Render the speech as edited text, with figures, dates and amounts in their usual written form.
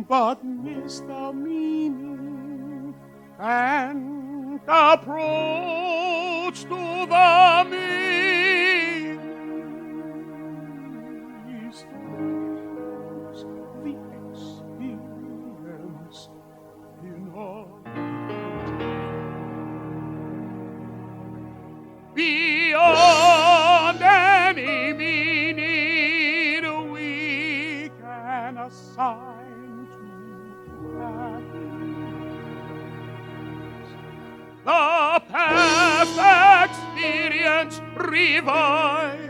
but miss the meaning and approach to the meaning. Lose the experience in all. Beyond any meaning we can assign to happiness, the past experience revives